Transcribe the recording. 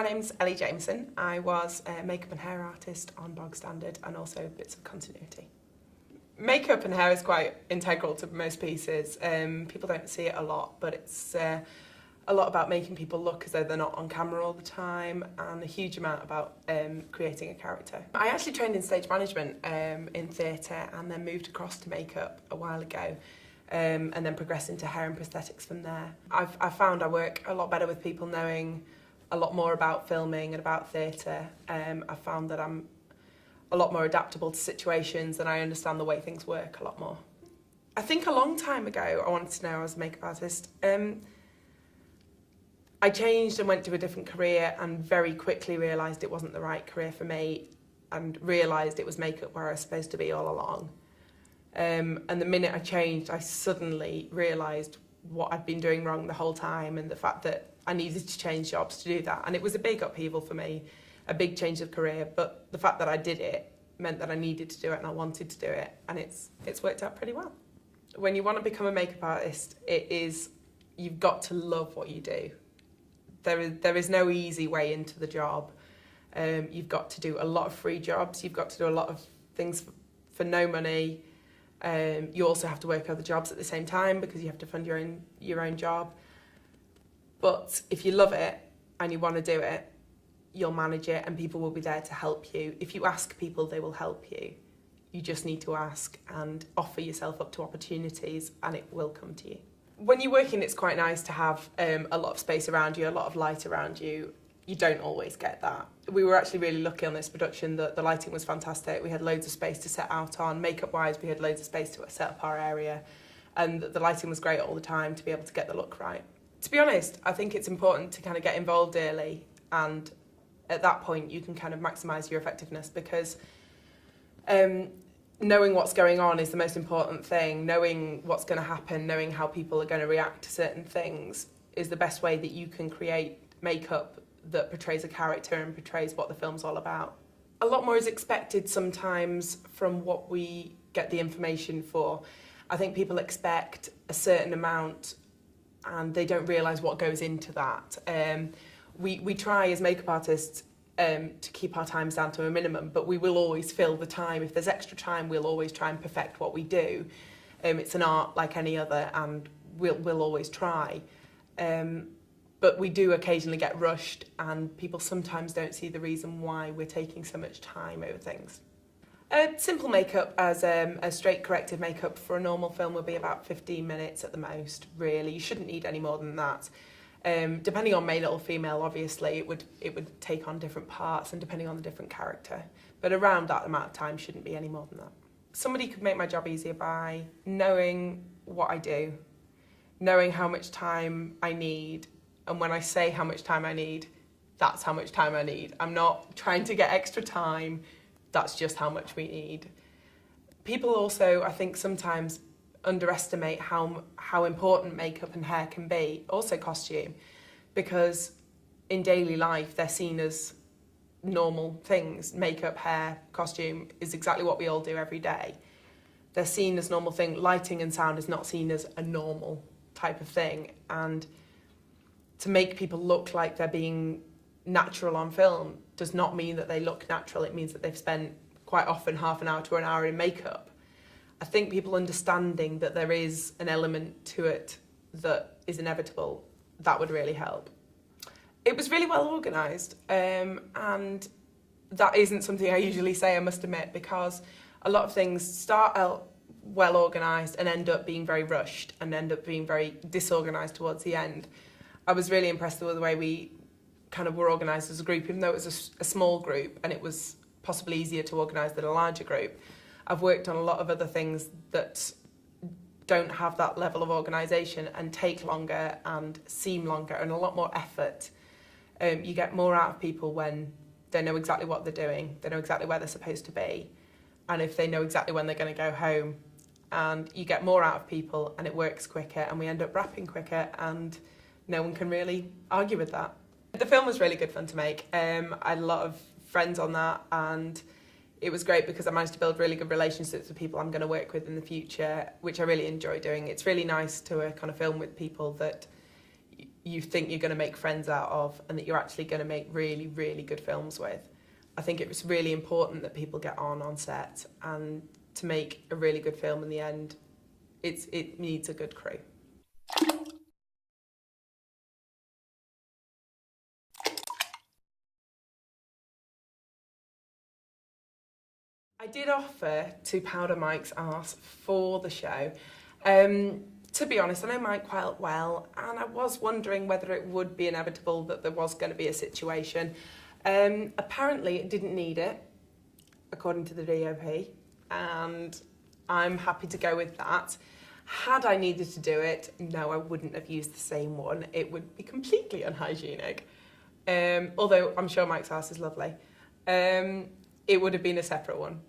My name's Ellie Jamieson. I was a makeup and hair artist on Bog Standard and also bits of continuity. Makeup and hair is quite integral to most pieces. People don't see it a lot, but it's a lot about making people look as though they're not on camera all the time, and a huge amount about creating a character. I actually trained in stage management in theatre and then moved across to makeup a while ago. And then progress into hair and prosthetics from there. I've found I work a lot better with people knowing a lot more about filming and about theatre. I've found that I'm a lot more adaptable to situations and I understand the way things work a lot more. I think a long time ago I wanted to know I was a makeup artist. I changed and went to a different career and very quickly realised it wasn't the right career for me and realised it was makeup where I was supposed to be all along. And the minute I changed, I suddenly realised what I'd been doing wrong the whole time and the fact that I needed to change jobs to do that. And it was a big upheaval for me, a big change of career, but the fact that I did it meant that I needed to do it and I wanted to do it, and it's worked out pretty well. When you want to become a makeup artist, you've got to love what you do. There is no easy way into the job. You've got to do a lot of free jobs, you've got to do a lot of things for no money. You also have to work other jobs at the same time because you have to fund your own job. But if you love it and you want to do it, you'll manage it and people will be there to help you. If you ask people, they will help you. You just need to ask and offer yourself up to opportunities and it will come to you. When you're working, it's quite nice to have a lot of space around you, a lot of light around you. You don't always get that. We were actually really lucky on this production that the lighting was fantastic. We had loads of space to set out on. Makeup-wise, we had loads of space to set up our area. And the lighting was great all the time to be able to get the look right. To be honest, I think it's important to kind of get involved early, and at that point you can kind of maximise your effectiveness because knowing what's going on is the most important thing. Knowing what's going to happen, knowing how people are going to react to certain things is the best way that you can create makeup that portrays a character and portrays what the film's all about. A lot more is expected sometimes from what we get the information for. I think people expect a certain amount and they don't realise what goes into that. We try as makeup artists to keep our times down to a minimum, but we will always fill the time. If there's extra time, we'll always try and perfect what we do. It's an art like any other and we'll always try. But we do occasionally get rushed and people sometimes don't see the reason why we're taking so much time over things. Simple makeup as a straight corrective makeup for a normal film will be about 15 minutes at the most, really. You shouldn't need any more than that. Depending on male or female, obviously, it would take on different parts and depending on the different character. But around that amount of time shouldn't be any more than that. Somebody could make my job easier by knowing what I do, knowing how much time I need. And when I say how much time I need, that's how much time I need. I'm not trying to get extra time, that's just how much we need. People also, I think, sometimes underestimate how important makeup and hair can be, also costume, because in daily life they're seen as normal things. Makeup, hair, costume is exactly what we all do every day. They're seen as normal thing. Lighting and sound is not seen as a normal type of thing, and to make people look like they're being natural on film does not mean that they look natural. It means that they've spent quite often half an hour to an hour in makeup. I think people understanding that there is an element to it that is inevitable, that would really help. It was really well organised, and that isn't something I usually say, I must admit, because a lot of things start out well organised and end up being very rushed and end up being very disorganised towards the end. I was really impressed with the way we kind of were organised as a group, even though it was a small group and it was possibly easier to organise than a larger group. I've worked on a lot of other things that don't have that level of organisation and take longer and seem longer and a lot more effort. You get more out of people when they know exactly what they're doing, they know exactly where they're supposed to be, and if they know exactly when they're going to go home. And you get more out of people and it works quicker and we end up wrapping quicker and no one can really argue with that. The film was really good fun to make. I had a lot of friends on that and it was great because I managed to build really good relationships with people I'm going to work with in the future, which I really enjoy doing. It's really nice to work on a film with people that you think you're going to make friends out of and that you're actually going to make really, really good films with. I think it was really important that people get on set, and to make a really good film in the end, it needs a good crew. I did offer to powder Mike's arse for the show. To be honest, I know Mike quite well, and I was wondering whether it would be inevitable that there was going to be a situation. Apparently, it didn't need it, according to the DOP, and I'm happy to go with that. Had I needed to do it, no, I wouldn't have used the same one. It would be completely unhygienic. Although I'm sure Mike's arse is lovely. It would have been a separate one.